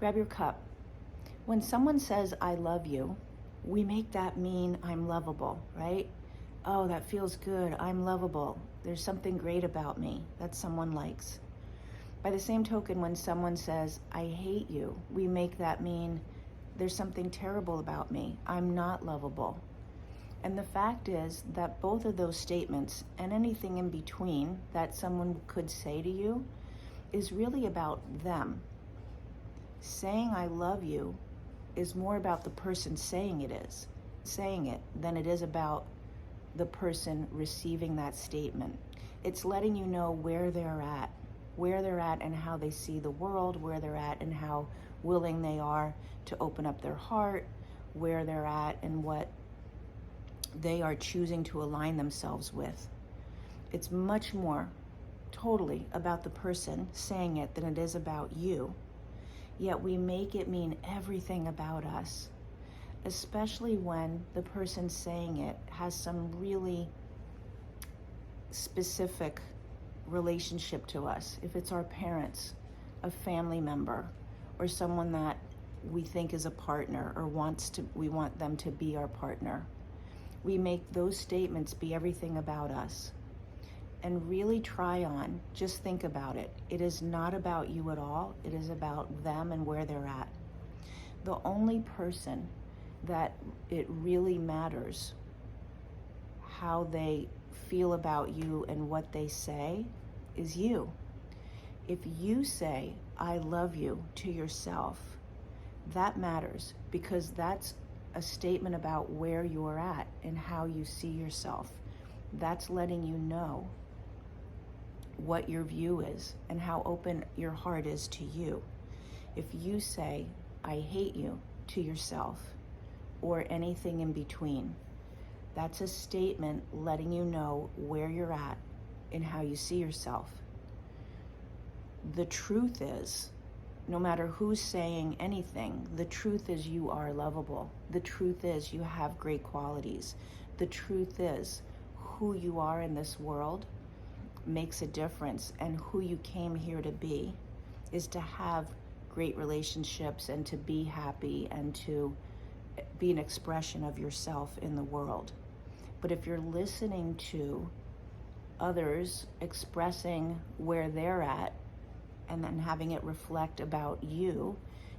Grab your cup. When someone says, I love you, we make that mean I'm lovable, right? Oh, that feels good. I'm lovable. There's something great about me that someone likes. By the same token, when someone says, I hate you, we make that mean there's something terrible about me. I'm not lovable. And the fact is that both of those statements and anything in between that someone could say to you is really about them. Saying I love you is more about the person saying it than it is about the person receiving that statement. It's letting you know where they're at and how they see the world, where they're at and how willing they are to open up their heart, where they're at and what they are choosing to align themselves with. It's much more totally about the person saying it than it is about you. Yet we make it mean everything about us, especially when the person saying it has some really specific relationship to us. If it's our parents, a family member, or someone that we think is a partner or we want them to be our partner. We make those statements be everything about us. And really just think about it. It is not about you at all. It is about them and where they're at. The only person that it really matters how they feel about you and what they say is you. If you say, I love you to yourself, that matters because that's a statement about where you're at and how you see yourself. That's letting you know what your view is and how open your heart is to you. If you say, I hate you to yourself or anything in between, that's a statement letting you know where you're at and how you see yourself. The truth is, no matter who's saying anything, the truth is you are lovable. The truth is you have great qualities. The truth is who you are in this world makes a difference, and who you came here to be is to have great relationships and to be happy and to be an expression of yourself in the world. But if you're listening to others expressing where they're at and then having it reflect about you,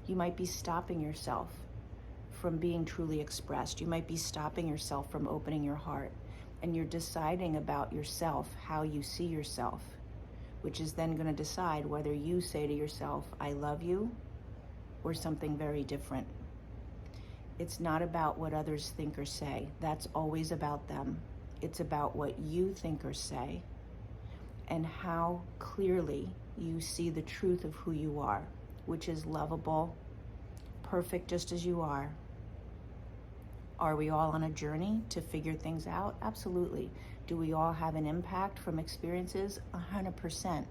you might be stopping yourself from being truly expressed. You might be stopping yourself from opening your heart. And you're deciding about yourself, how you see yourself, which is then going to decide whether you say to yourself, I love you, or something very different. It's not about what others think or say. That's always about them. It's about what you think or say and how clearly you see the truth of who you are, which is lovable, perfect just as you are. Are we all on a journey to figure things out? Absolutely. Do we all have an impact from experiences? 100%.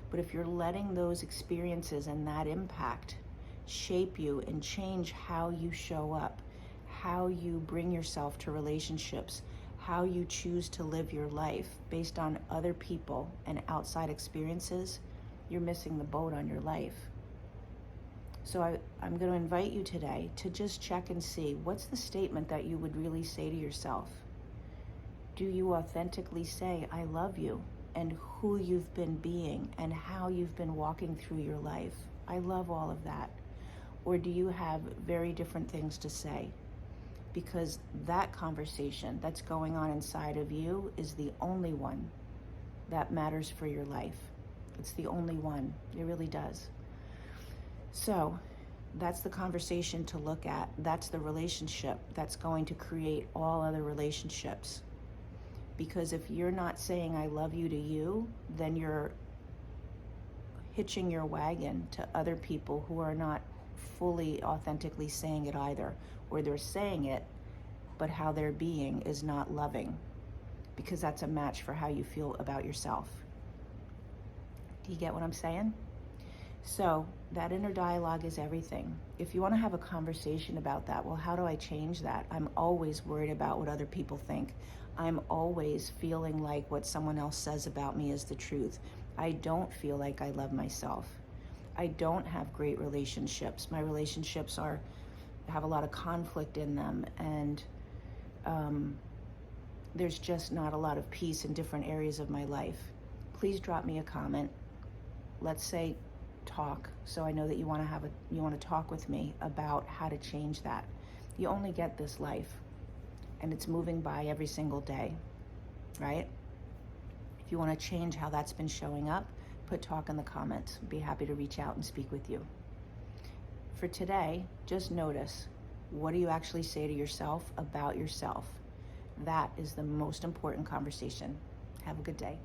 But if you're letting those experiences and that impact shape you and change how you show up, how you bring yourself to relationships, how you choose to live your life based on other people and outside experiences, you're missing the boat on your life. So I'm going to invite you today to just check and see what's the statement that you would really say to yourself. Do you authentically say, I love you, and who you've been being and how you've been walking through your life? I love all of that. Or do you have very different things to say? Because that conversation that's going on inside of you is the only one that matters for your life. It's the only one. It really does. So that's the conversation to look at. That's the relationship that's going to create all other relationships. Because if you're not saying I love you to you, then you're hitching your wagon to other people who are not fully authentically saying it either. Or they're saying it, but how they're being is not loving. Because that's a match for how you feel about yourself. Do you get what I'm saying? So that inner dialogue is everything. If you want to have a conversation about that, well, how do I change that? I'm always worried about what other people think. I'm always feeling like what someone else says about me is the truth. I don't feel like I love myself. I don't have great relationships. My relationships have a lot of conflict in them, and there's just not a lot of peace in different areas of my life. Please drop me a comment. Let's say talk, so I know that you want to talk with me about how to change that. You only get this life, and it's moving by every single day, right? If you want to change how that's been showing up, put talk in the comments. I'd be happy to reach out and speak with you. For today, just notice, what do you actually say to yourself about yourself? That is the most important conversation. Have a good day.